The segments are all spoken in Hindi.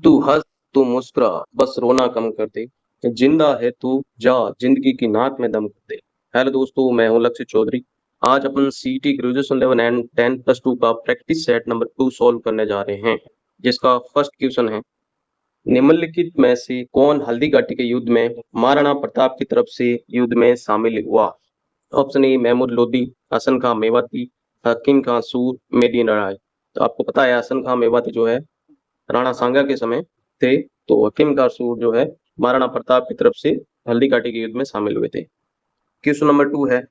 तू हंस, तू मुस्कुरा, बस रोना कम कर दे। जिंदा है तू, जा जिंदगी की नाक में दम कर दे। हेलो दोस्तों, मैं हूं लक्ष्य चौधरी। आज अपन सीटी ग्रेजुएशन लेवल एंड 10+2 का प्रैक्टिस सेट नंबर 2 सॉल्व करने जा रहे हैं, जिसका फर्स्ट क्वेश्चन है, निम्नलिखित में से कौन हल्दी घाटी के युद्ध में महाराणा प्रताप की तरफ से युद्ध में शामिल हुआ? ऑप्शन ए महमूद लोधी, हसन खां मेवाती, हकीम खां सूर, मेदिनी राय। तो आपको पता है हसन खां मेवाती जो है राणा सांगा के समय थे, तो हकीम कारसूर जो है महाराणा प्रताप की तरफ से हल्दी घाटी के युद्ध में शामिल हुए थे। क्वेश्चन नंबर 2 है,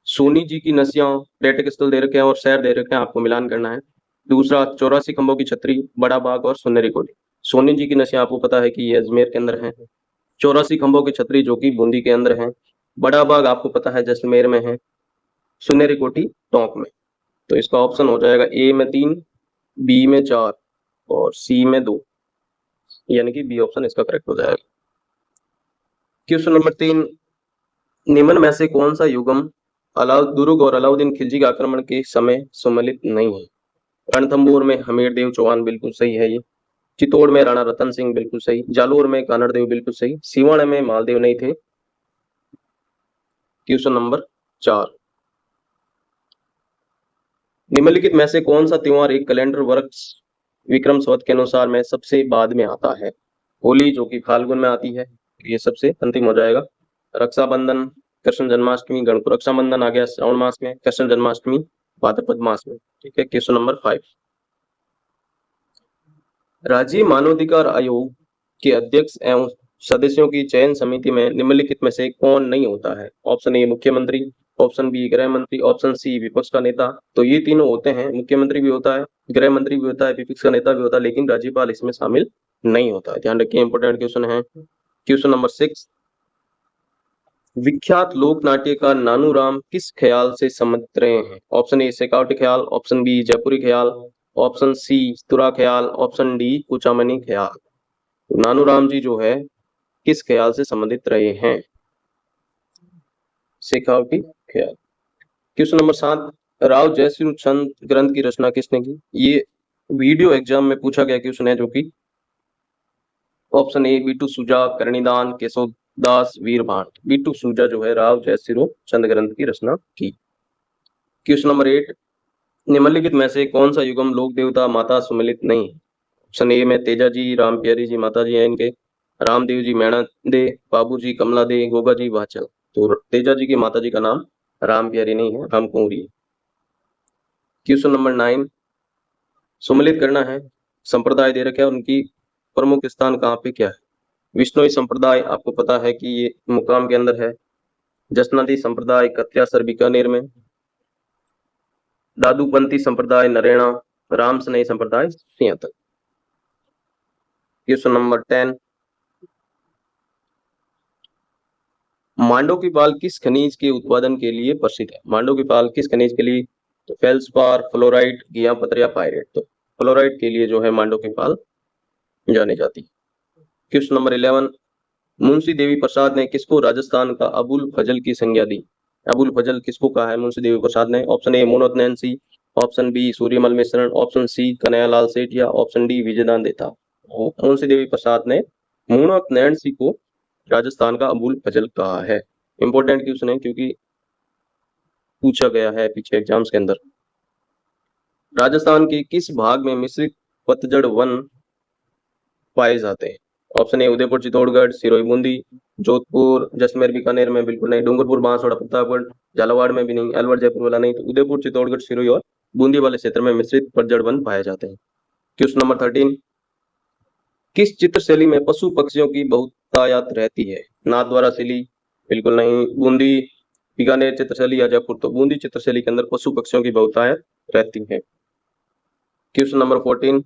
सोनी जी की नसियां, पर्यटक स्थल दे रखे हैं और शहर दे रखे हैं, आपको मिलान करना है। दूसरा, 84 खंभों की छतरी, बड़ा बाग और सुनहरी कोठी। सोनी जी की नसियां आपको पता है कि ये अजमेर के अंदर है। 84 खंभों की छतरी जो कि बूंदी के अंदर है। बड़ा बाग आपको पता है जैसलमेर में है। सुनहरी कोठी टोंक में। तो इसका ऑप्शन हो जाएगा ए में 3, बी में 4 और सी में 2, यानी कि बी ऑप्शन इसका करेक्ट हो जाएगा। क्वेश्चन नंबर 3, निम्न में से कौन सा युगम दुर्ग और अलाउद्दीन खिलजी के आक्रमण के समय सम्मिलित नहीं है? रणथंभौर में हमीर देव चौहान, बिल्कुल सही है ये। चित्तौड़ में राणा रतन सिंह, बिल्कुल सही। जालोर में कानड़ देव, बिल्कुल सही। सिवान में मालदेव नहीं थे। क्वेश्चन नंबर 4, निम्नलिखित में से कौन सा त्योहार एक कैलेंडर वर्ष विक्रम संवत के अनुसार में सबसे बाद में आता है? होली जो कि फाल्गुन में आती है, ये सबसे अंतिम हो जाएगा। रक्षाबंधन, कृष्ण जन्माष्टमी, गणपति रक्षाबंधन आ गया श्रावण मास में, कृष्ण जन्माष्टमी भाद्रपद मास में। ठीक है। क्वेश्चन नंबर 5, राज्य मानवाधिकार आयोग के अध्यक्ष एवं सदस्यों की चयन समिति में निम्नलिखित में से कौन नहीं होता है? ऑप्शन ए मुख्यमंत्री, ऑप्शन बी गृह मंत्री, ऑप्शन सी विपक्ष का नेता। तो ये तीनों होते हैं, मुख्यमंत्री भी होता है, गृह मंत्री भी होता है, विपक्ष का नेता भी होता है, लेकिन राज्यपाल इसमें शामिल नहीं होता है। ध्यान रखिए, इंपोर्टेंट क्वेश्चन है। क्वेश्चन नंबर 6, विख्यात लोक नाट्यकार नानूराम किस ख्याल से संबंधित रहे हैं? ऑप्शन ए शेखावटी ख्याल, ऑप्शन बी जयपुरी ख्याल, ऑप्शन सी तुरा ख्याल, ऑप्शन डी कुचामनी ख्याल। तो नानूराम जी जो है किस ख्याल से संबंधित रहे हैं? शेखावटी ख्याल। क्वेश्चन नंबर 7, राव जयसिंह चंद ग्रंथ की रचना किसने की? ये वीडियो एग्जाम में पूछा गया क्वेश्चन है, जो कि ऑप्शन ए बीटू सुजा, करणीदान, केशव दास, वीर भाट। बीटू सुजा जो है राव जयसिंह चंद ग्रंथ की रचना की। क्वेश्चन नंबर 8, निम्नलिखित में से कौन सा युगम लोक देवता माता सम्मिलित नहीं? ऑप्शन ए में तेजा जी, राम प्यारी जी माता जी हैं इनके, रामदेव जी मैणा दे, बाबू जी कमला दे, गोगा जी वाचल। तो तेजा जी की माता जी का नाम राम प्यारी नहीं है, राम कुंवरी है। क्वेश्चन नंबर 9, सम्मिलित करना है। संप्रदाय दे रखे हैं, उनकी प्रमुख स्थान कहाँ पे क्या है? विष्णुई संप्रदाय आपको पता है कि ये मुकाम के अंदर है। जसनादी संप्रदाय कत्यासर बीकानेर में, दादूपंथी संप्रदाय नरेणा, राम स्नेही संप्रदाय सिंहतक। क्वेश्चन नंबर 10, मांडो की पाल किस खनिज के उत्पादन के लिए प्रसिद्ध है? मांडो की पाल किस खनिज के लिए? तो फेल्सपार, फ्लोराइट, घिया पत्थर या पायरेट। तो फ्लोराइट के लिए जो है मांडो की पाल जानी जाती है। क्वेश्चन नंबर 11, मुंशी देवी प्रसाद ने किसको राजस्थान का अबुल फजल की संज्ञा दी? अबुल फजल किसको कहा है मुंशी देवी प्रसाद ने? Option A Mohammad Nainsi, option B Suryamal Mishran, option सी कन्हैयालाल सेठ या ऑप्शन डी विजयदान देता। मुंशी देवी प्रसाद ने मोहम्मद नैन्सी को राजस्थान का अबुल फजल कहा है। इंपॉर्टेंट क्वेश्चन है क्योंकि पूछा गया है पीछे एग्जाम्स के अंदर। राजस्थान के किस भाग में मिश्रित पतझड़ वन पाए जाते हैं? ऑप्शन ए उदयपुर, चित्तौड़गढ़, सिरोही, बूंदी, जोधपुर, जैसलमेर, बीकानेर में बिल्कुल नहीं, डूंगरपुर, बांसवाड़ा, प्रतापगढ़, झालावाड़ में भी नहीं, अलवर, जयपुर वाला नहीं। तो उदयपुर, चित्तौड़गढ़, सिरोही और बूंदी वाले क्षेत्र में मिश्रित पतझड़ वन पाए जाते हैं। क्वेश्चन नंबर 13, किस चित्रशैली में पशु पक्षियों की बहुतायत रहती है? नाथद्वारा शैली, बिल्कुल नहीं। बूंदी, बीकानेर चित्रशैली या जयपुर। तो बूंदी चित्रशैली के अंदर पशु पक्षियों की बहुतायत रहती है। क्वेश्चन नंबर 14,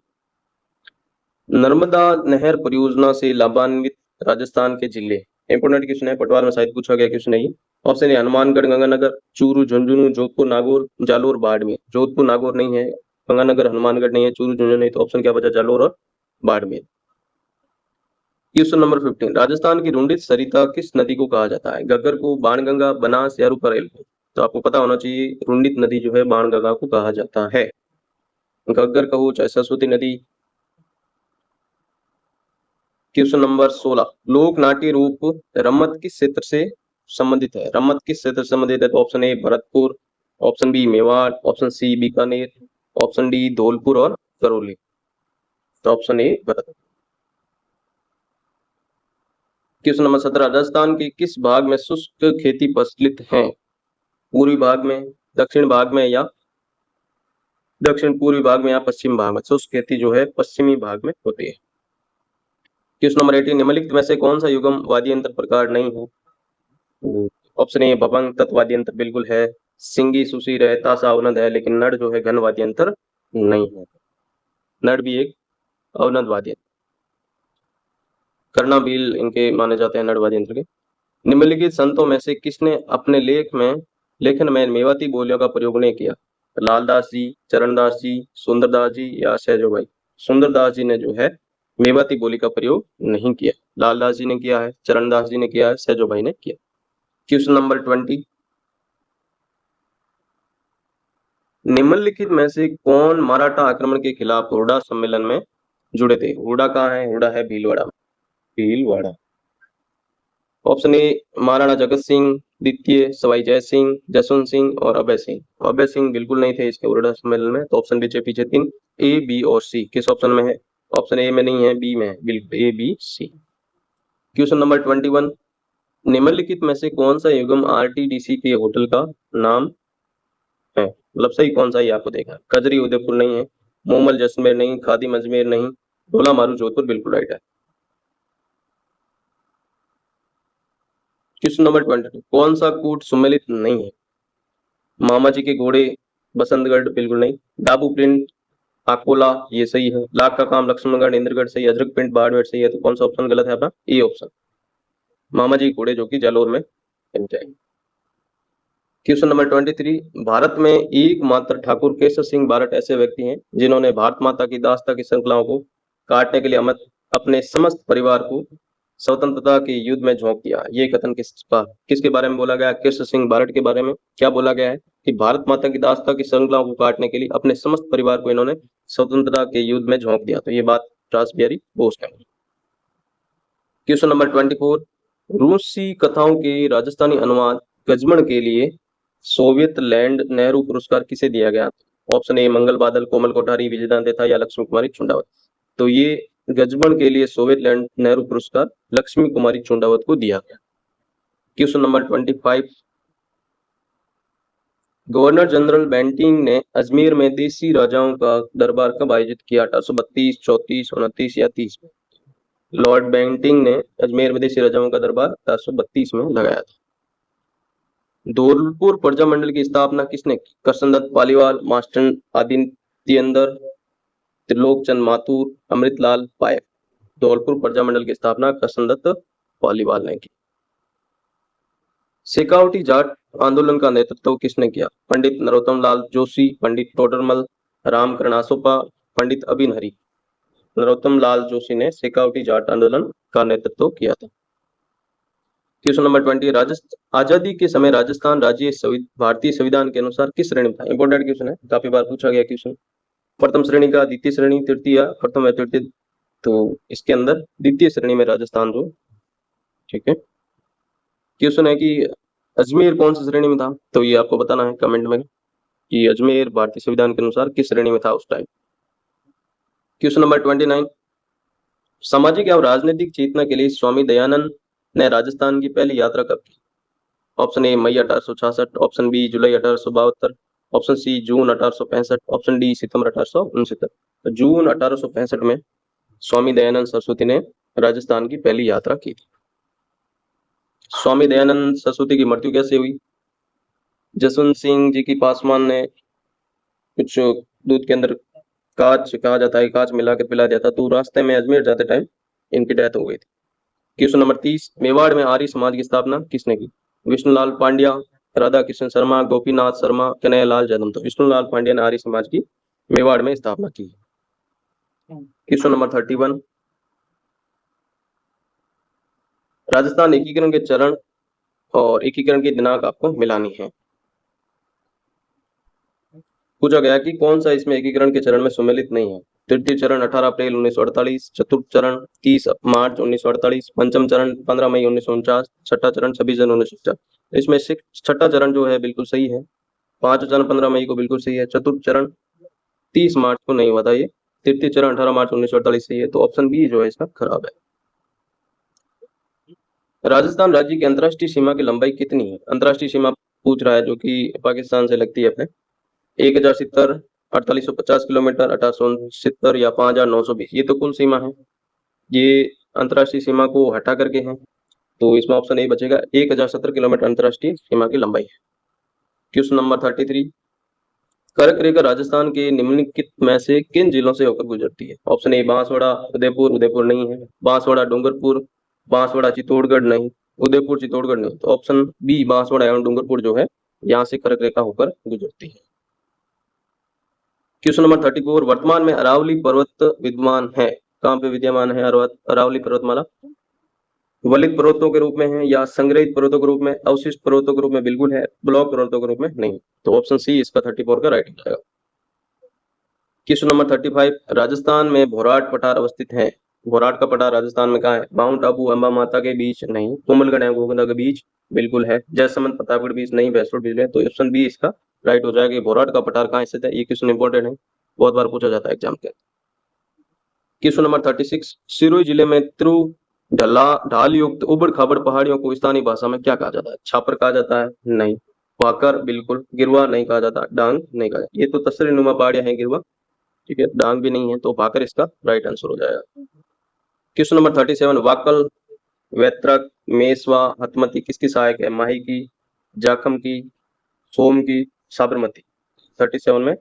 नर्मदा नहर परियोजना से लाभान्वित राजस्थान के जिले। इंपोर्टेंट क्वेश्चन है, पटवार में शायद पूछा गया क्वेश्चन है ये। Option A Hanumangarh, Ganganagar, Churu, Jhunjhunu, Jodhpur, Nagaur, Jalore, Barmer. जोधपुर, नागौर नहीं है, गंगानगर, हनुमानगढ़ नहीं है, चूरू, झुंझुनू नहीं। तो ऑप्शन क्या बचा? जालोर और बाड़मेर। क्वेश्चन नंबर 15, राजस्थान की रुंडित सरिता किस नदी को कहा जाता है? घग्गर को, बाणगंगा, बनास या रूपारेल को? तो आपको पता होना चाहिए, रुंडित नदी जो है बाणगंगा को कहा जाता है। घग्गर कहो चाहे सरस्वती नदी, क्वेश्चन नंबर 16, लोक नाट्य रूप रम्मत किस क्षेत्र से संबंधित है? रम्मत किस क्षेत्र से संबंधित है? तो option A Bharatpur, option B Mewar, option C Bikaner, option D Dholpur और करौली। तो option A Bharatpur. Question number 17, Rajasthan के किस भाग में शुष्क खेती प्रचलित है? पूर्वी भाग में, दक्षिण भाग में या दक्षिण पूर्वी भाग में या पश्चिम भाग में? शुष्क खेती जो है पश्चिमी भाग में होती है। क्वेश्चन नंबर 18, निम्नलिखित में से कौन सा युगम वाद्य यंत्र प्रकार नहीं हो? ऑप्शन ए भवंग तत्वाद्य यंत्र बिल्कुल है, सिंगी सुशीर है, ताशा अवनद है, लेकिन नड़ जो है घन वाद्य यंत्र नहीं है। नड़ भी एक अवनद वाद्य यंत्र, करना बील इनके माने जाते हैं नड़ वाद्य यंत्र के। निम्नलिखित संतों में से किसने अपने लेखन में मेवाती बोलियों का प्रयोग नहीं किया? लालदास जी, चरणदास जी, सुंदरदास जी या सहजो भाई? सुंदरदास जी ने जो है मेवाती बोली का प्रयोग नहीं किया। लालदास जी ने किया है, चरणदास जी ने किया है, सहजो भाई ने किया। क्वेश्चन नंबर 20, निम्नलिखित में से कौन मराठा आक्रमण के खिलाफ हुरडा सम्मेलन में जुड़े थे? हुरडा कहाँ है? हुरडा है भीलवाड़ा। भीलवाड़ा। ऑप्शन ए महाराणा जगत सिंह, द्वितीय सवाई जय सिंह, जसवंत सिंह और अभय सिंह। अभय सिंह बिल्कुल नहीं थे इसके हुरडा सम्मेलन में। तो ऑप्शन पीछे पीछे 3, ए बी और सी किस ऑप्शन में है? ऑप्शन ए में नहीं है, बी में है, बिल्कुल A B C. Question number 21, निम्नलिखित में से कौन सा युगम आरटीडीसी के होटल का नाम है? मतलब सही कौन सा ही आपको देखना। कजरी उदयपुर नहीं है, मोमल जैसलमेर नहीं, खादी अजमेर नहीं, ढोला मारू जोधपुर बिल्कुल राइट है। क्वेश्चन नंबर 22, कौन सा कूट सुमेलित नहीं है? मामा जी के घोड़े बसंतगढ़ बिल्कुल नहीं, डाबू प्रिंट अकोला ये सही है, लाख का काम लक्ष्मणगढ़ इंद्रगढ़ सही, अजरक प्रिंट बाड़मेर सही है। तो कौन सा ऑप्शन गलत है अपना? ए ऑप्शन, मामा जी के घोड़े जो कि जालौर में जाएंगे। क्वेश्चन नंबर 23, भारत में एकमात्र ठाकुर केशव सिंह बारट ऐसे व्यक्ति हैं जिन्होंने भारत माता की दास्ता की श्रृंखलाओं को काटने के लिए अपने समस्त परिवार को स्वतंत्रता के युद्ध में झोंक दिया। ये कथन किसके बारे में बोला गया? केशव सिंह बारट के बारे में। क्या बोला गया है कि भारत माता की दास्ता की श्रृंखलाओं को काटने के लिए अपने समस्त परिवार को इन्होंने स्वतंत्रता के युद्ध में झोंक दिया। तो ये बात रासबिहारी बोस ने। क्वेश्चन नंबर 24, रूसी कथाओं के राजस्थानी अनुवाद गजमण के लिए सोवियत लैंड नेहरू पुरस्कार किसे दिया गया? ऑप्शन ए मंगल बादल, कोमल कोठारी, विजयदान था या लक्ष्मी कुमारी चुंडावत। तो ये गजबन के लिए सोवियत लैंड नेहरू पुरस्कार लक्ष्मी कुमारी चुंडावत को दिया गया। Question number 25, governor general Bentinck ने अजमेर में देसी राजाओं का दरबार कब आयोजित किया? 1832, 34, 29 या 30 में? लॉर्ड बेंटिंग ने अजमेर में देसी राजाओं का दरबार 1832 में लगाया था। धौलपुर प्रजा मंडल की स्थापना किसने की? करसनदत्त पालीवाल, मास्टर आदित्यंदर, त्रिलोकचंद माथुर, अमृतलाल पायक। धौलपुर प्रजा मंडल की स्थापना करसनदत्त पालीवाल ने की। शेखावटी जाट आंदोलन का नेतृत्व किसने किया? पंडित नरोत्तम लाल जोशी, पंडित टोडरमल, रामकरण आसोपा, पंडित अबिन हरी। नरोत्तम लाल जोशी ने शेखावटी जाट आंदोलन का नेतृत्व किया था। क्वेश्चन नंबर 20, आजादी के समय राजस्थान राज्य भारतीय संविधान के अनुसार किस श्रेणी में था? इंपोर्टेंट क्वेश्चन है, काफी बार पूछा गया क्वेश्चन। प्रथम श्रेणी का, द्वितीय श्रेणी, तृतीय, प्रथम या तृतीय? तो इसके अंदर द्वितीय श्रेणी में राजस्थान जो, ठीक है। क्वेश्चन है कि अजमेर कौन सी श्रेणी में था? तो ये आपको बताना है कमेंट में कि अजमेर भारतीय संविधान के अनुसार किस श्रेणी में था उस टाइम। क्वेश्चन नंबर 29, सामाजिक एवं राजनीतिक चेतना के लिए स्वामी दयानंद ने राजस्थान की पहली यात्रा कब की? ऑप्शन ए मई 1866, ऑप्शन बी जुलाई 1872, ऑप्शन सी जून 1865, ऑप्शन डी सितंबर 1869। तो जून 1865 में स्वामी दयानंद सरस्वती ने राजस्थान की पहली यात्रा की थी। स्वामी दयानंद सरस्वती की मृत्यु कैसे हुई? जसवंत सिंह जी की पासवान ने कुछ दूध के अंदर कांच, कहा जाता है कांच मिलाकर पिला दिया था, तो रास्ते में अजमेर जाते टाइम इनकी डेथ हो गई थी। क्वेश्चन नंबर 30, मेवाड़ में आर्य समाज की स्थापना किसने की? विष्णुलाल पांड्या, राधा कृष्ण शर्मा, गोपीनाथ शर्मा, कन्हैयालाल यादव। तो विष्णुलाल पांड्या ने आर्य समाज की मेवाड़ में स्थापना की। क्वेश्चन नंबर 31, राजस्थान एकीकरण के चरण और एकीकरण की दिनांक आपको मिलानी है। पूछा गया कि कौन सा इसमें एकीकरण के चरण में सम्मिलित नहीं है? तृतीय चरण 18 अप्रैल 1948, चतुर्थ चरण 30 मार्च 1948, पंचम चरण 15 मई 1949, छठा चरण 26 जनवरी 1950। इसमें से छठा चरण जो है बिल्कुल सही है, पांचवा चरण 15 मई को बिल्कुल सही है, चतुर्थ चरण 30 मार्च को नहीं हुआ था ये, तृतीय चरण 18 मार्च 1948 सही है, तो ऑप्शन बी जो है इसका खराब है। राजस्थान राज्य की अंतर्राष्ट्रीय सीमा की लंबाई कितनी है? अंतर्राष्ट्रीय सीमा पूछ रहा है जो कि पाकिस्तान से लगती है अपने। 1070, 4850 किलोमीटर, 1869 या 5920, ये तो कुल सीमा है, ये अंतर्राष्ट्रीय सीमा को हटा करके है, तो इसमें ऑप्शन ए बचेगा। 1070 किलोमीटर अंतर्राष्ट्रीय सीमा की लंबाई है। क्वेश्चन नंबर 33, कर्क रेखा राजस्थान के निम्नलिखित में से किन जिलों से होकर गुजरती है? ऑप्शन ए बांसवाड़ा, उदयपुर, उदयपुर नहीं है, बांसवाड़ा, डूंगरपुर, बांसवाड़ा, चित्तौड़गढ़ नहीं, उदयपुर, चित्तौड़गढ़ नहीं, तो ऑप्शन बी बांसवाड़ा एवं डूंगरपुर जो है यहाँ से कर्क रेखा होकर गुजरती है। क्वेश्चन नंबर 34, वर्तमान में अरावली पर्वत विद्यमान है, कहाँ पे विद्यमान है अरावली पर्वतमाला? वलित पर्वतों के रूप में है या संग्रहित पर्वतों के रूप में, अवशिष्ट पर्वतों के रूप में? बिल्कुल है, ब्लॉक पर्वतों के रूप में नहीं, तो ऑप्शन सी इसका 34 का राइट हो जाएगा। क्वेश्चन नंबर 35, राजस्थान में भोराट पठार अवस्थित है, भोराट का पठार राजस्थान में कहाँ है? माउंट आबू अंबा माता के बीच नहीं, कोमलगढ़ एवं गोविंदा के बीच बिल्कुल है, जयसमंद प्रतापगढ़ बीच नहीं, भैंसरोड बीच है, तो ऑप्शन बी इसका राइट हो जाएगा। भोराट का पठार कहाँ स्थित है? ये क्वेश्चन इंपॉर्टेंट है, बहुत बार पूछा जाता है एग्जाम के। क्वेश्चन नंबर 36, सिरोही जिले में ढाल युक्त उबड़ खाबड़ पहाड़ियों को स्थानीय भाषा में क्या कहा जाता है? छापर कहा जाता है? नहीं। वाकर बिल्कुल, गिरवा नहीं कहा जाता, डांग नहीं कहा जाता, ये तो तसरी नुमा पहाड़ियां हैं गिरवा, ठीक है, डांग भी नहीं है, तो भाकर इसका राइट आंसर हो जाएगा। क्वेश्चन नंबर 37, वाकल, वैत्रक, मेसवा, हतमती किसकी सहायक है? माही की, जाखम की, सोम की, साबरमती। 37 में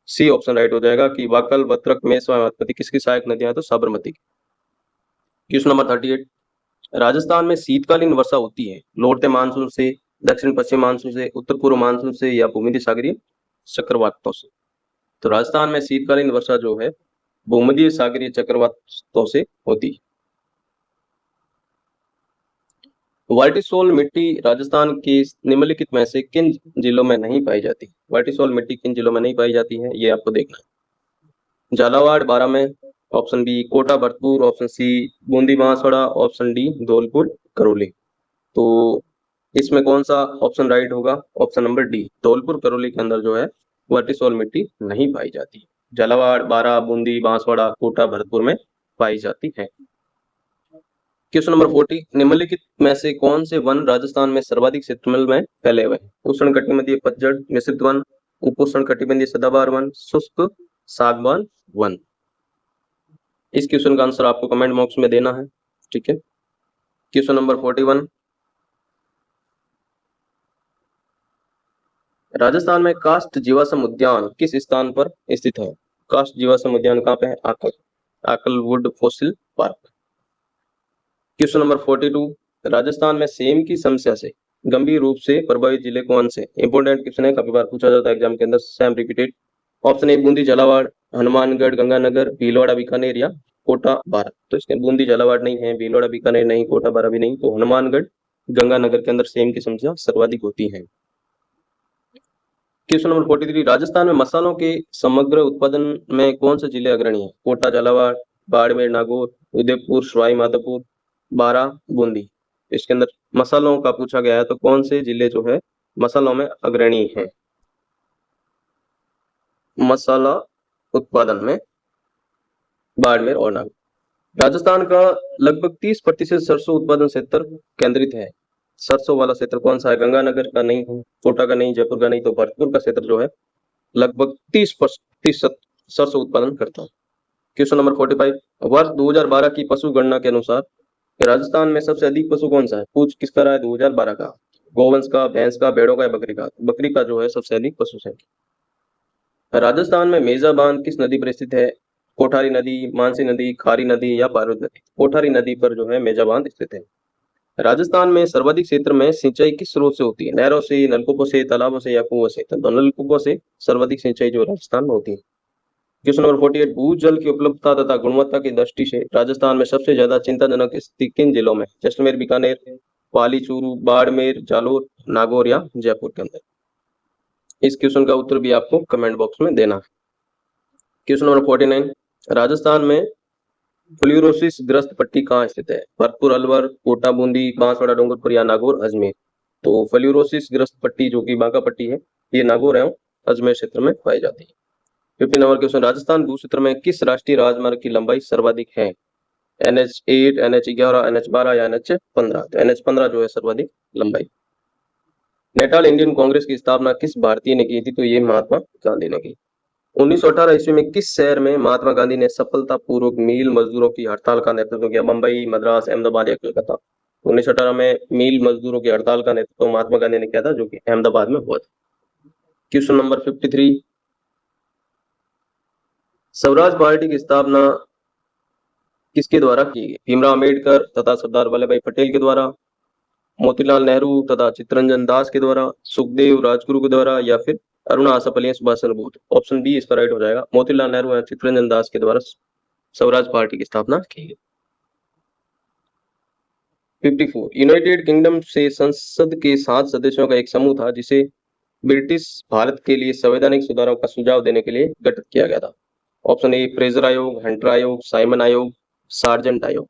सी ऑप्शन राइट हो जाएगा कि वाकल, वैत्रक, मेसवा, हतमती किसकी सहायक नदियां? तो साबरमती की। क्वेश्चन नंबर 38, राजस्थान में शीतकालीन वर्षा होती है लौटते मानसून से, दक्षिण पश्चिम मानसून से, उत्तर पूर्व मानसून से या भूमध्य सागरीय चक्रवातों से? तो राजस्थान में शीतकालीन वर्षा जो है भूमध्य सागरीय चक्रवातों से होती है। वर्टिसोल मिट्टी राजस्थान के निम्नलिखित में से किन जिलों में नहीं पाई जाती? वर्टिसोल मिट्टी किन जिलों में नहीं पाई जाती है, ये आपको देखना है। झालावाड़, बारां में, option B Kota Bharatpur, option C Bundi Banswara, option D Dholpur Karauli. तो इसमें कौन सा ऑप्शन राइट होगा? Option number D, Dholpur Karauli के अंदर जो है वर्टिसोल मिट्टी नहीं पाई जाती, झालावाड़, बारां, बूंदी बांसवाड़ा, कोटा भरतपुर में पाई जाती है। क्वेश्चन नंबर 40, निम्नलिखित में से कौन से वन राजस्थान में सर्वाधिक क्षेत्रफल में फैले हुए हैं? उष्णकटिबंधीय पतझड़ मिश्रित वन, उपोष्ण कटिबंधीय सदाबहार वन, शुष्क सागवान वन। इस क्वेश्चन का आंसर आपको कमेंट बॉक्स में देना है, ठीक है। क्वेश्चन नंबर 41, राजस्थान में काष्ठ जीवाश्म उद्यान किस स्थान पर स्थित है? काष्ठ जीवाश्म उद्यान कहाँ पे है? आकल would fossil park. Question number 42, Rajasthan में सेम की समस्या से गंभीर रूप से प्रभावित जिले कौन से? इंपोर्टेंट क्वेश्चन है, काफी बार पूछा जाता है एग्जाम के अंदर, same repeated. Option A Bundi, Jhalawar, Hanumangarh, Ganganagar, Bhilwara, Bikaner या कोटा, बारां। तो इसके बूंदी, झालावाड़ नहीं है, भीलवाड़ा, बीकानेर नहीं, कोटा, बारां भी नहीं, तो हनुमानगढ़, गंगानगर के अंदर सेम की समस्या सर्वाधिक होती है। क्वेश्चन नंबर 43, राजस्थान में मसालों के समग्र उत्पादन में कौन से जिले अग्रणी है? कोटा, झालावाड़, बाड़मेर, नागौर, उदयपुर, सवाई माधोपुर, बारां, बूंदी। इसके अंदर मसालों का पूछा गया है, तो कौन से जिले जो है मसालों में अग्रणी है? मसाला उत्पादन में बाड़मेर और नागौर। राजस्थान का लगभग 30% सरसों उत्पादन क्षेत्र केंद्रित है, सरसों वाला क्षेत्र कौन सा है? गंगानगर का नहीं है, कोटा का नहीं, जयपुर का नहीं, तो भरतपुर का क्षेत्र जो है लगभग 30% सरसों उत्पादन करता है। क्वेश्चन नंबर 45, वर्ष 2012 की पशु गणना के अनुसार राजस्थान में सबसे अधिक पशु कौन सा है? पूछ किसका रहा है 2012 का? गोवंश का, भैंस का, भेड़ों का या बकरी का? बकरी का जो है सबसे अधिक पशु संख्या। राजस्थान में मेजा बांध किस नदी पर स्थित है? कोठारी नदी, मानसी नदी, खारी नदी या पारुद नदी? कोठारी नदी पर जो है मेजा बांध स्थित है। राजस्थान में सर्वाधिक क्षेत्र में सिंचाई किस स्रोत से होती है? नहरों से, नलकूपों से, तालाबों से या कुओं से? तो नलकूपों से सर्वाधिक सिंचाई जो राजस्थान में होती है। क्वेश्चन नंबर 48, भूजल की उपलब्धता तथा गुणवत्ता की दृष्टि से राजस्थान में सबसे ज्यादा चिंताजनक स्थिति किन जिलों में? जैसलमेर, बीकानेर, पाली, चूरू, बाड़मेर, जालोर, नागौर या जयपुर के अंदर? इस क्वेश्चन का उत्तर भी आपको कमेंट बॉक्स में देना है। क्वेश्चन नंबर 49, राजस्थान में फ्लूरोसिस ग्रस्त पट्टी कहाँ स्थित है? भरतपुर, अलवर, कोटा, बूंदी, बांसवाड़ा, डूंगरपुर या नागौर, अजमेर। तो फ्लूरोसिस ग्रस्त पट्टी जो कि बांका पट्टी है, ये नागौर एवं अजमेर क्षेत्र में पाई जाती है। 50 नंबर क्वेश्चन, राजस्थान भूक्षेत्र में किस राष्ट्रीय राजमार्ग की लंबाई सर्वाधिक है? NH8, NH11, NH12 या NH15? तो NH15 जो है सर्वाधिक लंबाई। नेटाल इंडियन कांग्रेस की स्थापना किस भारतीय ने की थी? तो ये महात्मा गांधी ने की। 1918 ईस्वी में किस शहर में महात्मा गांधी ने सफलतापूर्वक मील मजदूरों की हड़ताल का नेतृत्व किया? बंबई, मद्रास, अहमदाबाद या कोलकाता? 1918 में मील मजदूरों की हड़ताल का नेतृत्व महात्मा गांधी ने किया था, जो कि अहमदाबाद में हुआ था। क्वेश्चन नंबर 53, स्वराज पार्टी की स्थापना किसके द्वारा की गई? भीमराव अम्बेडकर तथा सरदार वल्लभ भाई पटेल के द्वारा, मोतीलाल नेहरू तथा चित्तरंजन दास के द्वारा, सुखदेव राजगुरु के द्वारा या फिर अरुणा आशा फलिया सुभाष चंद्र बोस? ऑप्शन बी इसका राइट हो जाएगा, मोतीलाल नेहरू या चित्तरंजन दास के द्वारा स्वराज पार्टी की स्थापना की गई। 54, यूनाइटेड किंगडम से संसद के 7 सदस्यों का एक समूह था जिसे ब्रिटिश भारत के लिए संवैधानिक सुधारों का सुझाव देने के लिए गठित किया गया था। ऑप्शन ए फ्रेजर आयोग, हंटर आयोग, साइमन आयोग, सार्जेंट आयोग।